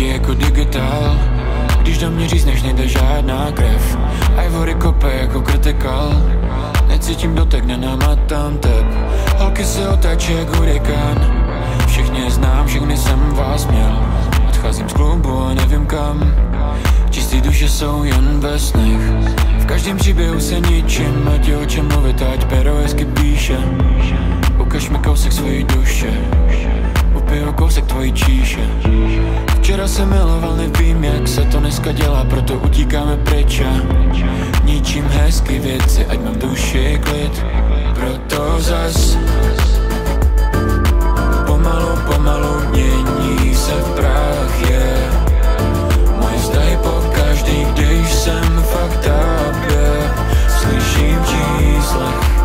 taky jako digitál. Když do mě řízneš, nejde žádná krev. Ivory kope jako kritikal. Necítím dotek, nenamátám tep. Holky se otáčí jak hurikán. Všechny je znám, všechny jsem vás měl. Odcházím z klubu a nevím kam. Čistý duše jsou jen ve snech. V každém příběhu se ničím, ať je o čem mluvit, ať pero hezky píše. Ukaž mi kousek svojí duše, upiju kousek tvojí číše. Včera jsem miloval, nevím jak se to dneska dělá, proto utíkáme pryč a ničím hezky věci, ať mám v duši klid. Proto zas pomalu mění se v prach, yeah. Moje vztahy pokaždý, když jsem fakt up, yeah. Slyším v číslech,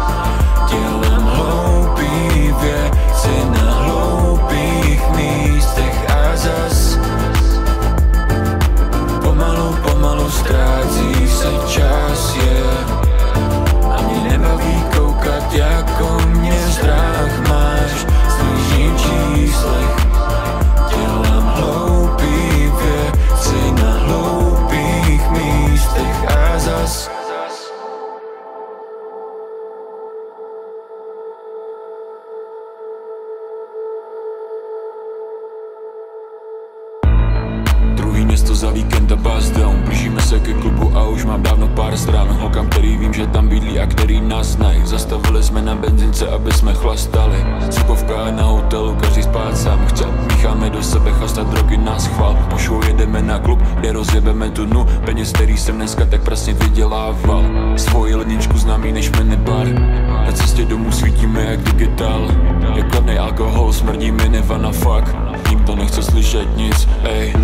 dělám hloupý věci na hloupých místech a zas pomalu ztrácí se čas, yeah. A mě nebaví koukat, jako mě strach máš. Slyším v číslech, dělám hloupý věci na hloupých místech a zas město za víkend a buzz down. Blížíme se ke klubu a už mám dávno pár stran. Holkám, který vím, že tam bydlí a který nás znají. Zastavili jsme na benzince, aby jsme chlastali. Cipovka na hotelu, každý spát sám chce. Mícháme do sebe chlastat drogy na schvál. Pošou jedeme na klub, kde rozjebeme tu dnu. Peněz, který jsem dneska tak prasně vydělával. Svoji ledničku známý než minibar. Na cestě domů svítíme jak digitál. Jak kladnej alkohol, smrdí minivana, fuck. Nikdo nechce slyšet nic, ej.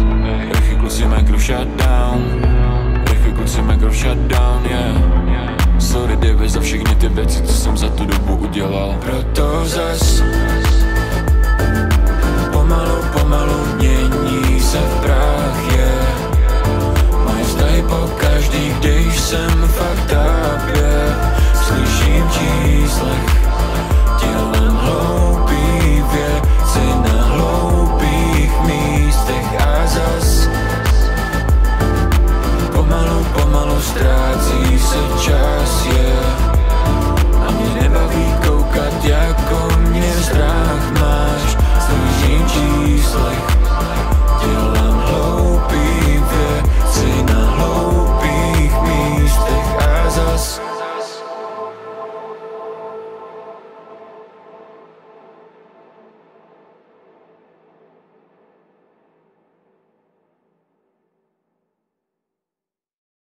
Rychy kluci micro shutdown. Rychy kluci micro shutdown, yeah. Sorry Davy za všechny ty věci, co jsem za tu dobu udělal. Proto zas